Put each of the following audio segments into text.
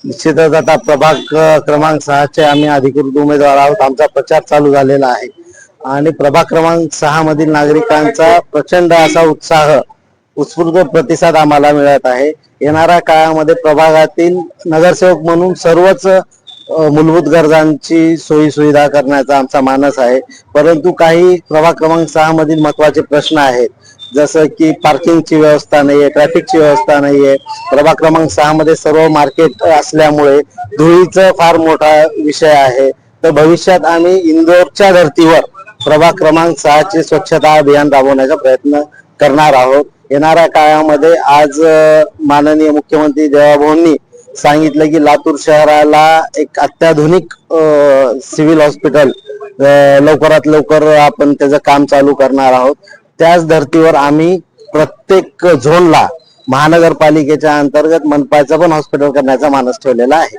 निश्चितच आता प्रभाग क्रमांक 6चे आम्ही अधिकृत उमेदवार आहोत. आमचा प्रचार चालू झालेला आहे आणि प्रभाग क्रमांक 6 मधील नागरिकांचा प्रचंड असा उत्साह, उत्स्फूर्त प्रतिसाद आम्हाला मिळत आहे. येणाऱ्या काळामध्ये प्रभागातील नगरसेवक म्हणून सर्वच मूलभूत गरजांची सोयी सुविधा करण्याचा आमचा मानस आहे. परंतु काही प्रभाग क्रमांक 6 मधील महत्वाचे प्रश्न आहेत, जसं की पार्किंगची व्यवस्था नाहीये, ट्रॅफिकची व्यवस्था नाहीये. प्रभाग क्रमांक 6 मध्ये सर्व मार्केट असल्यामुळे धुळीचा फार मोठा विषय आहे. तर भविष्यात आम्ही इंदोरच्या धर्तीवर प्रभाग क्रमांक 6 चे स्वच्छता अभियान राबवण्याचा प्रयत्न करणार आहोत. येणाऱ्या काळामध्ये आज माननीय मुख्यमंत्री देवाभाऊंनी सांगितलं की लातूर शहराला एक अत्याधुनिक सिव्हिल हॉस्पिटल लवकरात लवकर आपण त्याचं काम चालू करणार आहोत. त्याच धर्तीवर आम्ही प्रत्येक झोनला महानगरपालिकेच्या अंतर्गत मनपाचं पण हॉस्पिटल करण्याचा मानस ठेवलेला आहे.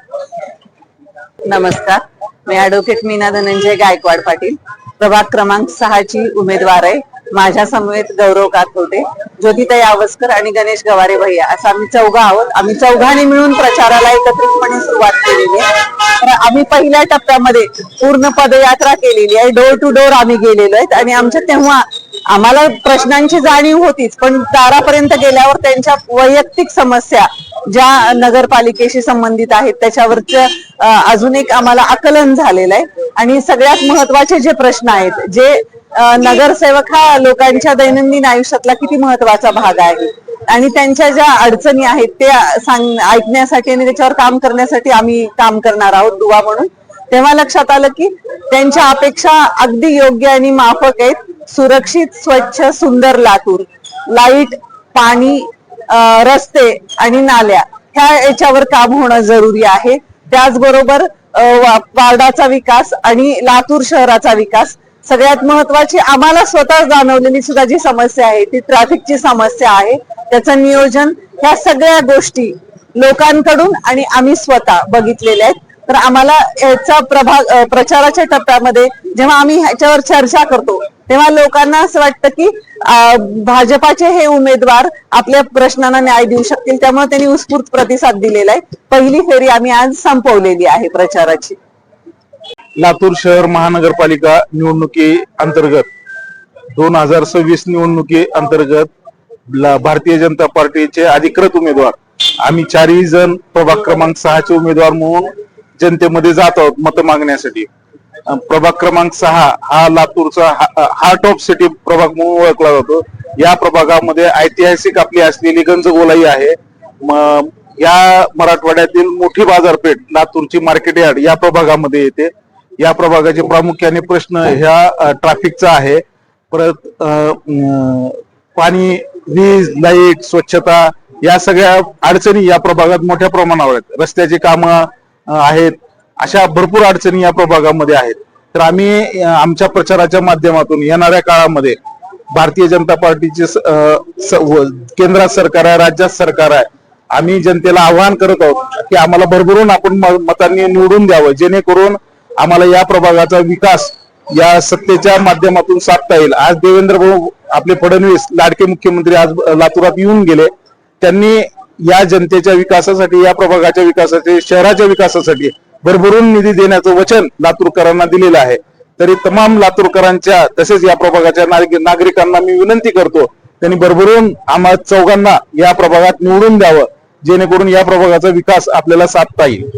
नमस्कार, मी ॲडव्होकेट मीना धनंजय गायकवाड पाटील, प्रभाग क्रमांक 6 ची उमेदवार आहे. माझ्या समवेत गौरव कातोटे, ज्योतिताई आवस्कर आणि गणेश गवारे भैया असं आम्ही चौघा आहोत. आम्ही चौघांनी मिळून प्रचाराला एकत्रितपणे सुरुवात केलेली आहे. तर आम्ही पहिल्या टप्प्यामध्ये पूर्ण पदयात्रा केलेली आहे. डोर टू डोर आम्ही गेलेलो आहेत आणि आमच्या तेव्हा आम्हाला प्रश्नांची जाणीव होतीच, पण दारापर्यंत गेल्यावर त्यांच्या वैयक्तिक समस्या ज्या नगरपालिकेशी संबंधित आहेत त्याच्यावरचं अजून एक आम्हाला आकलन झालेलं आहे. आणि सगळ्यात महत्वाचे जे प्रश्न आहेत, जे नगरसेवक हा लोकांच्या दैनंदिन आयुष्यातला किती महत्वाचा भाग आहे आणि त्यांच्या ज्या अडचणी आहेत ते ऐकण्यासाठी आणि त्याच्यावर काम करण्यासाठी आम्ही काम करणार आहोत दुवा म्हणून. तेव्हा लक्षात आलं की त्यांच्या अपेक्षा अगदी योग्य आणि माफक आहेत. सुरक्षित, स्वच्छ, सुंदर लातूर, लाईट, पाणी, रस्ते आणि नाल्या ह्या याच्यावर काम होणं जरुरी आहे. त्याचबरोबर वार्डाचा विकास आणि लातूर शहराचा विकास. सगळ्यात महत्वाची आम्हाला स्वतः जाणवलेली सुद्धा जी समस्या आहे ती ट्रॅफिकची समस्या आहे. त्याचं नियोजन, ह्या सगळ्या गोष्टी लोकांकडून आणि आम्ही स्वतः बघितलेल्या आहेत. तर आम्हाला याचा प्रचाराच्या टप्प्यामध्ये जेव्हा आम्ही ह्याच्यावर चर्चा करतो तेव्हा लोकांना असं वाटतं की भाजपाचे हे उमेदवार आपल्या प्रश्नांना न्याय देऊ शकतील, त्यामुळे त्यांनी उत्स्फूर्त प्रतिसाद दिलेला आहे. पहिली फेरी आम्ही आज संपवलेली आहे प्रचाराची. लातूर शहर महानगरपालिका निवडणुकी अंतर्गत 2026 निवडणुकी अंतर्गत भारतीय जनता पार्टीचे अधिकृत उमेदवार आम्ही 4 जण प्रभाग क्रमांक 6 चे उमेदवार म्हणून जनतेमध्ये जात आहोत मत मागण्यासाठी. प्रभाग क्रमांक 6 हा लातूरचा हार्ट ऑफ सिटी प्रभाग म्हणून ओळखला जातो. या प्रभागामध्ये ऐतिहासिक आपली असलेली गंजगोलाई आहे. या मराठवाड्यातील मोठी बाजारपेठ लातूरची मार्केट यार्ड या प्रभागामध्ये येते. या प्रभागाचे प्रामुख्याने प्रश्न ह्या ट्रॅफिकचा आहे. परत पाणी, वीज, लाईट, स्वच्छता या सगळ्या अडचणी या प्रभागात मोठ्या प्रमाणावर आहेत. रस्त्याची कामं आहेत, अशा भरपूर अडचणी या प्रभागामध्ये आहेत. तर आम्ही आमच्या प्रचाराच्या माध्यमातून येणाऱ्या काळामध्ये भारतीय जनता पार्टीचे केंद्रात सरकार आहे, राज्यात सरकार आहे, आम्ही जनतेला आवाहन करत आहोत की आम्हाला भरभरून आपण मतांनी निवडून द्यावं, जेणेकरून आम्हाला या प्रभागाचा विकास या सत्तेच्या माध्यमातून साधता येईल. आज देवेंद्र भाऊ आपले फडणवीस लाडके मुख्यमंत्री आज लातूरात येऊन गेले. त्यांनी या जनतेच्या विकासासाठी, या प्रभागाच्या विकासासाठी, शहराच्या विकासासाठी भरभरून निधी देण्याचं वचन लातूरकरांना दिलेलं आहे. तरी तमाम लातूरकरांच्या तसेच या प्रभागाच्या नागरिकांना मी विनंती करतो, त्यांनी भरभरून आम्हा चौघांना या प्रभागात निवडून द्यावं, जेणेकरून या प्रभागाचा विकास आपल्याला साधता येईल.